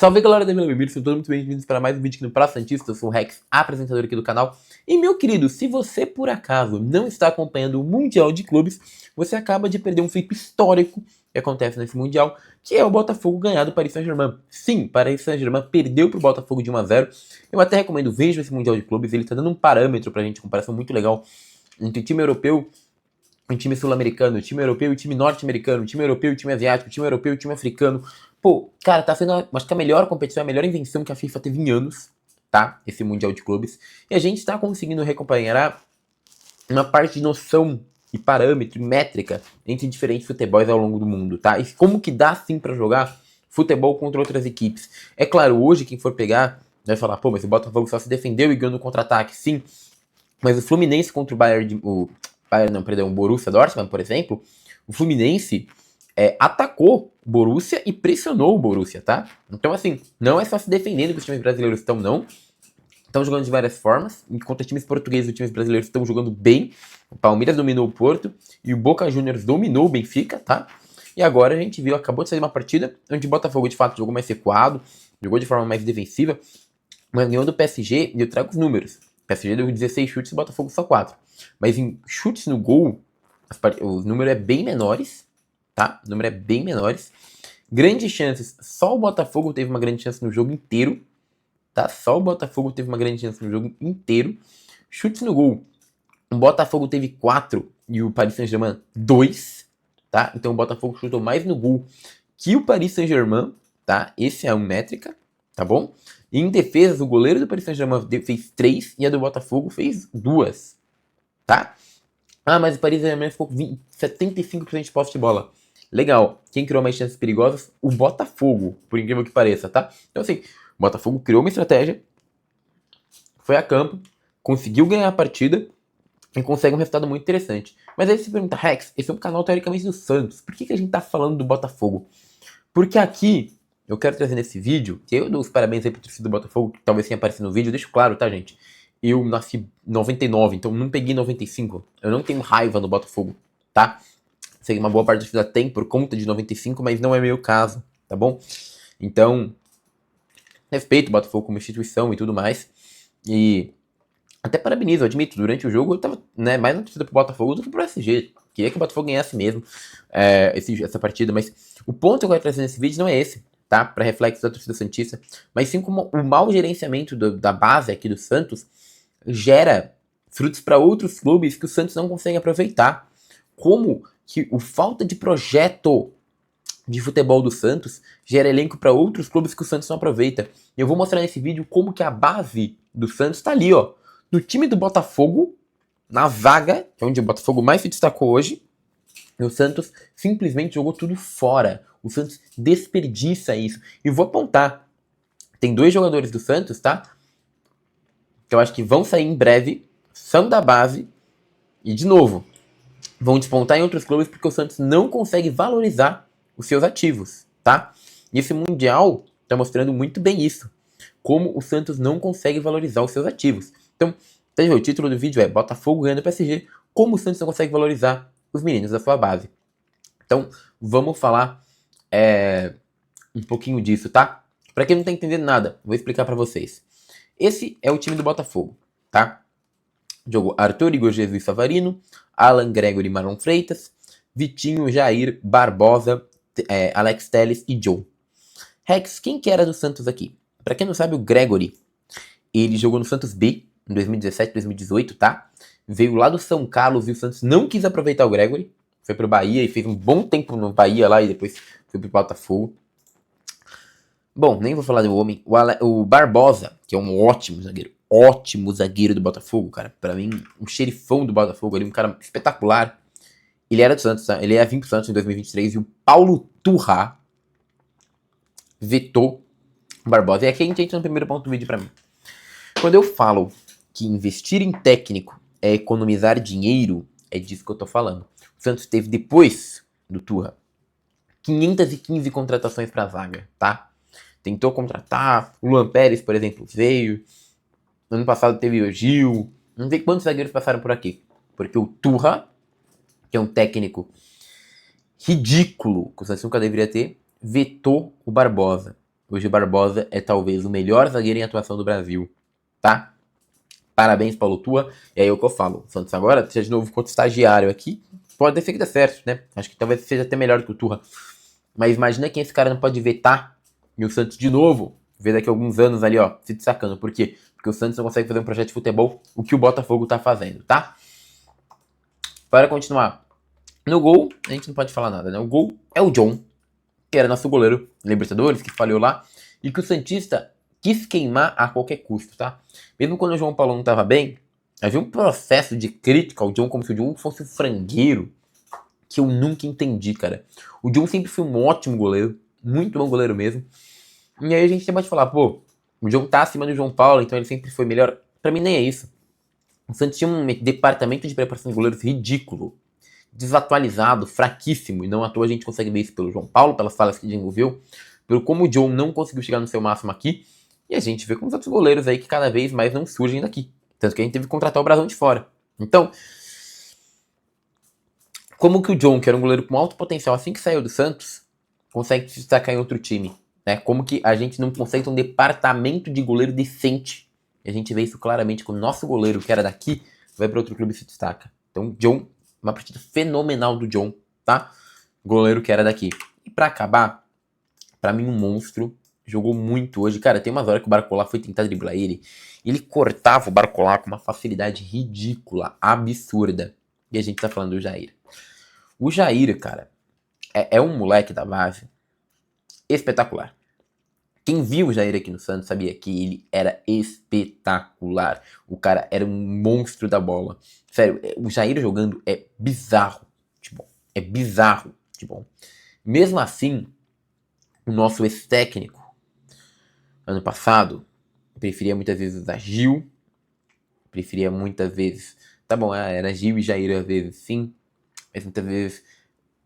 Salve galera da Vila Belmiro, sejam todos muito bem-vindos para mais um vídeo aqui no Praça Santista. Eu sou o Rex, apresentador aqui do canal. E meu querido, se você por acaso não está acompanhando o Mundial de Clubes, você acaba de perder um feito histórico que acontece nesse Mundial, que é o Botafogo ganhar do Paris Saint-Germain. Sim, Paris Saint-Germain perdeu para o Botafogo de 1-0. Eu até recomendo, vejam esse Mundial de Clubes, ele está dando um parâmetro pra gente, uma comparação muito legal entre time europeu um time sul-americano, time europeu e time norte-americano, time europeu e time asiático, time europeu e time africano. Pô, cara, tá sendo, acho que a melhor competição, a melhor invenção que a FIFA teve em anos, tá? Esse Mundial de Clubes. E a gente tá conseguindo acompanhar uma parte de noção e parâmetro, e métrica entre diferentes futebols ao longo do mundo, tá? E como que dá, sim, pra jogar futebol contra outras equipes. É claro, hoje, quem for pegar, vai falar, pô, mas o Botafogo só se defendeu e ganhou no contra-ataque. Sim, mas o Fluminense contra o Bayern, o Borussia Dortmund, por exemplo, o Fluminense atacou o Borussia e pressionou o Borussia, tá? Então, assim, não é só se defendendo que os times brasileiros estão, não. Estão jogando de várias formas, enquanto os times portugueses e os times brasileiros estão jogando bem. O Palmeiras dominou o Porto e o Boca Juniors dominou o Benfica, tá? E agora a gente viu, acabou de sair uma partida onde o Botafogo, de fato, jogou mais recuado, jogou de forma mais defensiva, mas ganhou do PSG e eu trago os números. O PSG deu 16 chutes e o Botafogo só 4. Mas em chutes no gol, os números é bem menores, tá? O número é bem menores. Grandes chances, só o Botafogo teve uma grande chance no jogo inteiro, tá? Só o Botafogo teve uma grande chance no jogo inteiro. Chutes no gol, o Botafogo teve 4 e o Paris Saint-Germain 2, tá? Então o Botafogo chutou mais no gol que o Paris Saint-Germain, tá? Esse é a métrica, tá bom? E em defesa, o goleiro do Paris Saint-Germain fez 3 e a do Botafogo fez 2, tá? Ah, mas o Paris Saint-Germain ficou com 75% de posse de bola. Legal. Quem criou mais chances perigosas? O Botafogo, por incrível que pareça, tá? Então assim, o Botafogo criou uma estratégia, foi a campo, conseguiu ganhar a partida e consegue um resultado muito interessante. Mas aí você pergunta, Rex, esse é um canal teoricamente do Santos, por que a gente tá falando do Botafogo? Porque aqui, eu quero trazer nesse vídeo, que eu dou os parabéns aí pro torcedor do Botafogo, que talvez tenha aparecido no vídeo, eu deixo claro, tá, gente? Eu nasci em 99, então não peguei 95. Eu não tenho raiva no Botafogo, tá? Sei que uma boa parte da torcida tem por conta de 95, mas não é meu caso, tá bom? Então, respeito o Botafogo como instituição e tudo mais. E até parabenizo, eu admito, durante o jogo eu tava mais na torcida pro Botafogo do que pro SG. Queria que o Botafogo ganhasse mesmo essa partida, mas o ponto que eu quero trazer nesse vídeo não é esse, tá? Para reflexo da torcida santista, mas sim como o mau gerenciamento da base aqui do Santos gera frutos para outros clubes que o Santos não consegue aproveitar. Como que o falta de projeto de futebol do Santos gera elenco para outros clubes que o Santos não aproveita. E eu vou mostrar nesse vídeo como que a base do Santos tá ali, ó. No time do Botafogo, na zaga, que é onde o Botafogo mais se destacou hoje, e o Santos simplesmente jogou tudo fora. O Santos desperdiça isso. E vou apontar. Tem 2 jogadores do Santos, tá? Que eu acho que vão sair em breve. São da base. E, de novo, vão despontar em outros clubes porque o Santos não consegue valorizar os seus ativos, tá? E esse Mundial tá mostrando muito bem isso. Como o Santos não consegue valorizar os seus ativos. Então, o título do vídeo é Botafogo ganhando o PSG, como o Santos não consegue valorizar os meninos da sua base. Então, vamos falar um pouquinho disso, tá? Pra quem não tá entendendo nada, vou explicar pra vocês. Esse é o time do Botafogo, tá? Jogou Arthur, Igor Jesus Savarino, Alan Gregory, Marlon Freitas, Vitinho, Jair, Barbosa, Alex Telles e Joe. Rex, quem que era do Santos aqui? Pra quem não sabe, o Gregory, ele jogou no Santos B em 2017, 2018, tá? Veio lá do São Carlos e o Santos não quis aproveitar o Gregory. Foi pro Bahia e fez um bom tempo no Bahia lá e depois foi pro Botafogo. Bom, nem vou falar do homem. O Barbosa, que é um ótimo zagueiro do Botafogo, cara. Pra mim, um xerifão do Botafogo ali, um cara espetacular. Ele era do Santos, tá? Ele ia vir pro Santos em 2023 e o Paulo Turra vetou o Barbosa. E aqui a gente entra no primeiro ponto do vídeo pra mim. Quando eu falo que investir em técnico é economizar dinheiro, é disso que eu tô falando. O Santos teve, depois do Turra, 515 contratações pra zaga, tá? Tentou contratar, o Luan Pérez, por exemplo, veio. Ano passado teve o Gil. Não sei quantos zagueiros passaram por aqui. Porque o Turra, que é um técnico ridículo, que o Santos nunca deveria ter, vetou o Barbosa. Hoje o Barbosa é talvez o melhor zagueiro em atuação do Brasil, tá? Parabéns, Paulo Tua. E aí é o que eu falo. O Santos agora, seja de novo contra o estagiário aqui, pode ser que dê certo, né? Acho que talvez seja até melhor que o Turra. Mas imagina quem esse cara não pode vetar e o Santos de novo ver daqui a alguns anos ali, ó, se destacando. Por quê? Porque o Santos não consegue fazer um projeto de futebol o que o Botafogo tá fazendo, tá? Para continuar. No gol, a gente não pode falar nada, né? O gol é o John, que era nosso goleiro Libertadores, que falhou lá, e que o Santista quis queimar a qualquer custo, tá? Mesmo quando o João Paulo não tava bem, havia um processo de crítica ao John como se o John fosse um frangueiro, que eu nunca entendi, cara. O John sempre foi um ótimo goleiro, muito bom goleiro mesmo. E aí a gente pode falar, pô, o John tá acima do João Paulo, então ele sempre foi melhor. Pra mim nem é isso. O Santos tinha um departamento de preparação de goleiros ridículo, desatualizado, fraquíssimo, e não à toa a gente consegue ver isso pelo João Paulo, pelas falas que desenvolveu, pelo como o John não conseguiu chegar no seu máximo aqui, e a gente vê com os outros goleiros aí que cada vez mais não surgem daqui. Tanto que a gente teve que contratar o Brasão de fora. Então, como que o John, que era um goleiro com alto potencial, assim que saiu do Santos, consegue se destacar em outro time? Né? Como que a gente não consegue ter um departamento de goleiro decente? E a gente vê isso claramente com o nosso goleiro, que era daqui, vai para outro clube e se destaca. Então, John, uma partida fenomenal do John, tá? Goleiro que era daqui. E pra acabar, pra mim um monstro, jogou muito hoje. Cara, tem umas horas que o Barcola foi tentar driblar ele, e ele cortava o Barcola com uma facilidade ridícula, absurda. E a gente tá falando do Jair. O Jair, cara, é um moleque da base espetacular. Quem viu o Jair aqui no Santos sabia que ele era espetacular. O cara era um monstro da bola. Sério, o Jair jogando é bizarro de bom. É bizarro de bom. Mesmo assim, o nosso ex-técnico, ano passado, preferia muitas vezes usar Gil. Preferia muitas vezes... Tá bom, era Gil e Jair às vezes sim. Mas muitas vezes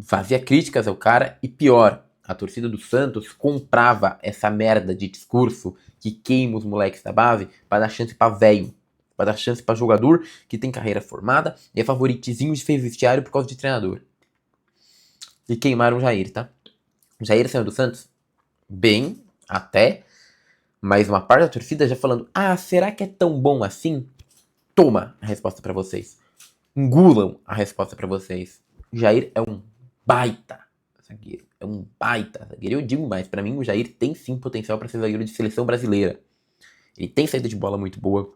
fazia críticas ao cara. E pior, a torcida do Santos comprava essa merda de discurso que queima os moleques da base pra dar chance pra velho, pra dar chance pra jogador que tem carreira formada e é favoritizinho de fez vestiário por causa de treinador. E queimaram o Jair, tá? O Jair saiu do Santos bem, até, mas uma parte da torcida já falando, ah, será que é tão bom assim? Toma a resposta pra vocês. Engulam a resposta pra vocês. O Jair é um baita zagueiro. É um baita zagueiro. Eu digo mais, pra mim o Jair tem sim potencial pra ser zagueiro de seleção brasileira. Ele tem saída de bola muito boa,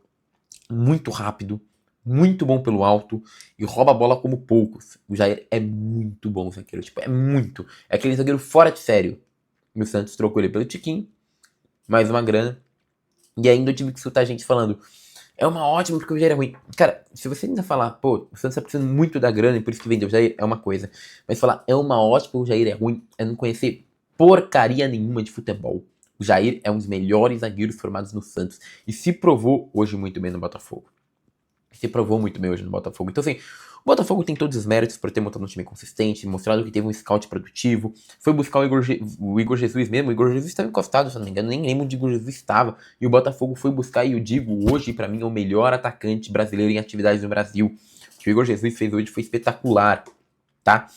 muito rápido, muito bom pelo alto e rouba a bola como poucos. O Jair é muito bom zagueiro, tipo, é muito. É aquele zagueiro fora de sério. E o Santos trocou ele pelo Tiquinho, mais uma grana. E ainda eu tive que escutar gente falando, é uma ótima porque o Jair é ruim. Cara, se você ainda falar, pô, o Santos tá precisando muito da grana e por isso que vendeu o Jair, é uma coisa. Mas falar, é uma ótima porque o Jair é ruim, é não conhecer porcaria nenhuma de futebol. O Jair é um dos melhores zagueiros formados no Santos e se provou hoje muito bem no Botafogo. Se provou muito bem hoje no Botafogo. Então, assim, o Botafogo tem todos os méritos por ter montado um time consistente, mostrado que teve um scout produtivo, foi buscar o Igor Jesus mesmo. O Igor Jesus estava encostado, se eu não me engano, nem lembro onde o Igor Jesus estava. E o Botafogo foi buscar, e eu digo, hoje, pra mim, é o melhor atacante brasileiro em atividades no Brasil. O que o Igor Jesus fez hoje foi espetacular, tá?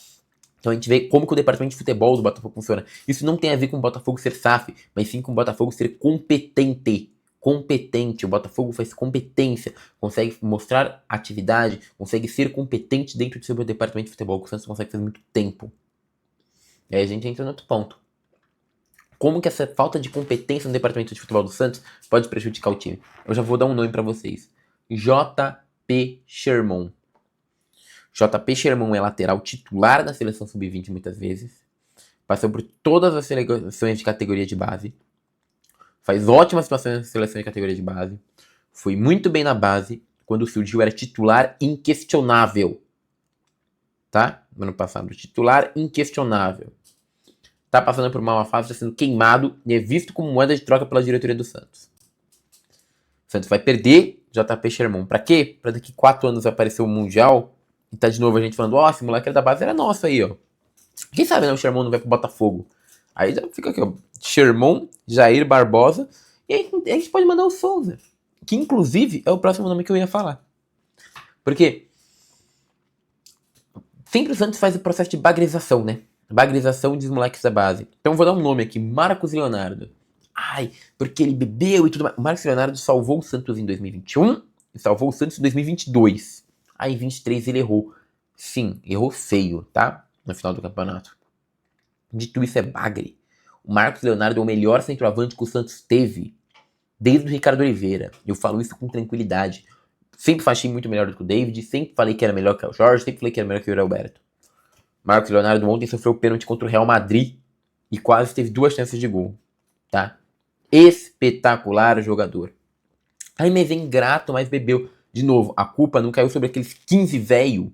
Então a gente vê como que o departamento de futebol do Botafogo funciona. Isso não tem a ver com o Botafogo ser SAF, mas sim com o Botafogo ser competente. Competente, o Botafogo faz competência, consegue mostrar atividade, consegue ser competente dentro do seu departamento de futebol, que o Santos consegue fazer muito tempo. E aí a gente entra no outro ponto. Como que essa falta de competência no departamento de futebol do Santos pode prejudicar o time? Eu já vou dar um nome pra vocês. JP Sherman. JP Sherman é lateral titular da seleção sub-20 muitas vezes. Passou por todas as seleções de categoria de base. Faz ótimas situações na seleção de categoria de base. Foi muito bem na base. Quando surgiu era titular inquestionável. Tá? No ano passado, titular inquestionável. Tá passando por uma fase, está sendo queimado e é visto como moeda de troca pela diretoria do Santos. O Santos vai perder JP Sherman. Pra quê? Pra daqui 4 anos aparecer o Mundial e tá de novo a gente falando, ó, esse moleque da base era nosso aí, ó. Quem sabe, né, o Sherman não vai pro Botafogo. Aí já fica aqui, ó, Sherman, Jair Barbosa, e aí a gente pode mandar o Souza, que inclusive é o próximo nome que eu ia falar. Porque sempre o Santos faz o processo de bagrização, né? Bagrização dos moleques da base. Então eu vou dar um nome aqui, Marcos Leonardo. Ai, porque ele bebeu e tudo mais. O Marcos Leonardo salvou o Santos em 2021 e salvou o Santos em 2022. Aí em 23 ele errou. Sim, errou feio, tá? No final do campeonato. Dito isso, é bagre. O Marcos Leonardo é o melhor centroavante que o Santos teve desde o Ricardo Oliveira. Eu falo isso com tranquilidade. Sempre achei muito melhor do que o David, sempre falei que era melhor que o Jorge, sempre falei que era melhor que o Roberto. Marcos Leonardo ontem sofreu pênalti contra o Real Madrid e quase teve 2 chances de gol, tá? Espetacular jogador. Aí, mas é ingrato, mas bebeu. De novo, a culpa não caiu sobre aqueles 15 velho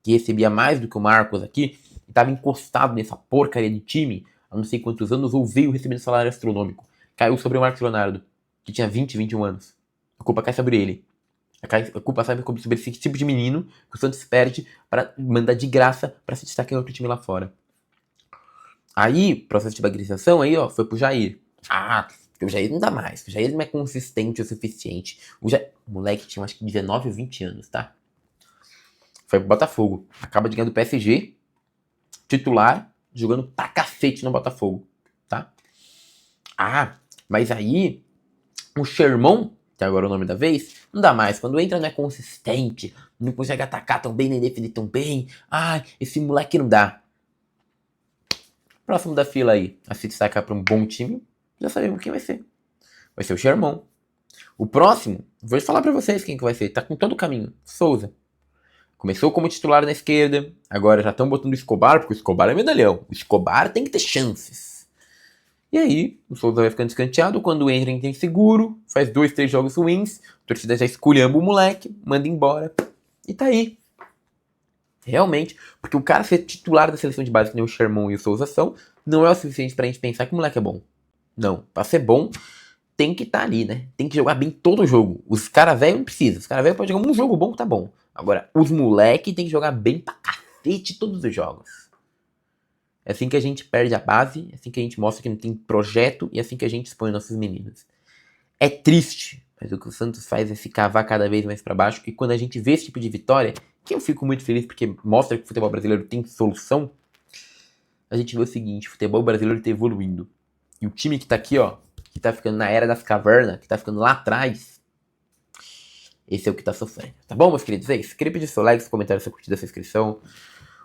que recebia mais do que o Marcos aqui e tava encostado nessa porcaria de time há não sei quantos anos ou veio recebendo salário astronômico. Caiu sobre o Marcos Leonardo, que tinha 20, 21 anos. A culpa cai sobre ele. A culpa sai sobre esse tipo de menino que o Santos perde para mandar de graça para se destacar em outro time lá fora. Aí, processo de bagrização, aí, ó, foi pro Jair. Ah, porque o Jair não dá mais. O Jair não é consistente o suficiente. O moleque tinha, acho que 19 ou 20 anos, tá? Foi pro Botafogo. Acaba de ganhar do PSG. Titular, jogando pra cacete no Botafogo, tá? Ah, mas aí, o Sherman, que agora é o nome da vez, não dá mais. Quando entra não é consistente, não consegue atacar tão bem, nem defender tão bem. Ah, esse moleque não dá. Próximo da fila aí, a se destacar para um bom time, já sabemos quem vai ser. Vai ser o Sherman. O próximo, vou falar para vocês quem que vai ser. Tá com todo o caminho. Souza. Começou como titular na esquerda, agora já estão botando o Escobar, porque o Escobar é medalhão. O Escobar tem que ter chances. E aí, o Souza vai ficando escanteado, quando entra em tempo seguro, faz 2, 3 jogos ruins, a torcida já esculhamba o moleque, manda embora, e tá aí. Realmente, porque o cara ser titular da seleção de base, que nem o Sherman e o Souza são, não é o suficiente pra gente pensar que o moleque é bom. Não, pra ser bom, tem que estar ali, né? Tem que jogar bem todo o jogo. Os caras velhos não precisam. Os caras velhos podem jogar um jogo bom, tá bom. Agora, os moleque tem que jogar bem pra cacete todos os jogos. É assim que a gente perde a base, é assim que a gente mostra que não tem projeto e é assim que a gente expõe nossos meninos. É triste, mas o que o Santos faz é se cavar cada vez mais pra baixo. E quando a gente vê esse tipo de vitória, que eu fico muito feliz porque mostra que o futebol brasileiro tem solução, a gente vê o seguinte: o futebol brasileiro tá evoluindo. E o time que tá aqui, ó, que tá ficando na era das cavernas, que tá ficando lá atrás, esse é o que tá sofrendo. Tá bom, meus queridos? É isso. Queria pedir seu like, seu comentário, sua curtida, sua inscrição.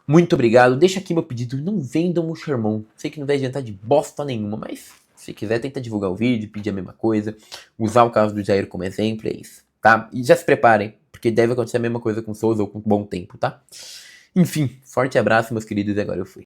Muito obrigado. Deixa aqui meu pedido. Não vendam o Sherman. Sei que não vai adiantar de bosta nenhuma, mas se quiser, tenta divulgar o vídeo, pedir a mesma coisa. Usar o caso do Jair como exemplo, é isso. Tá? E já se preparem, porque deve acontecer a mesma coisa com o Souza ou com Bom Tempo, tá? Enfim, forte abraço, meus queridos, e agora eu fui.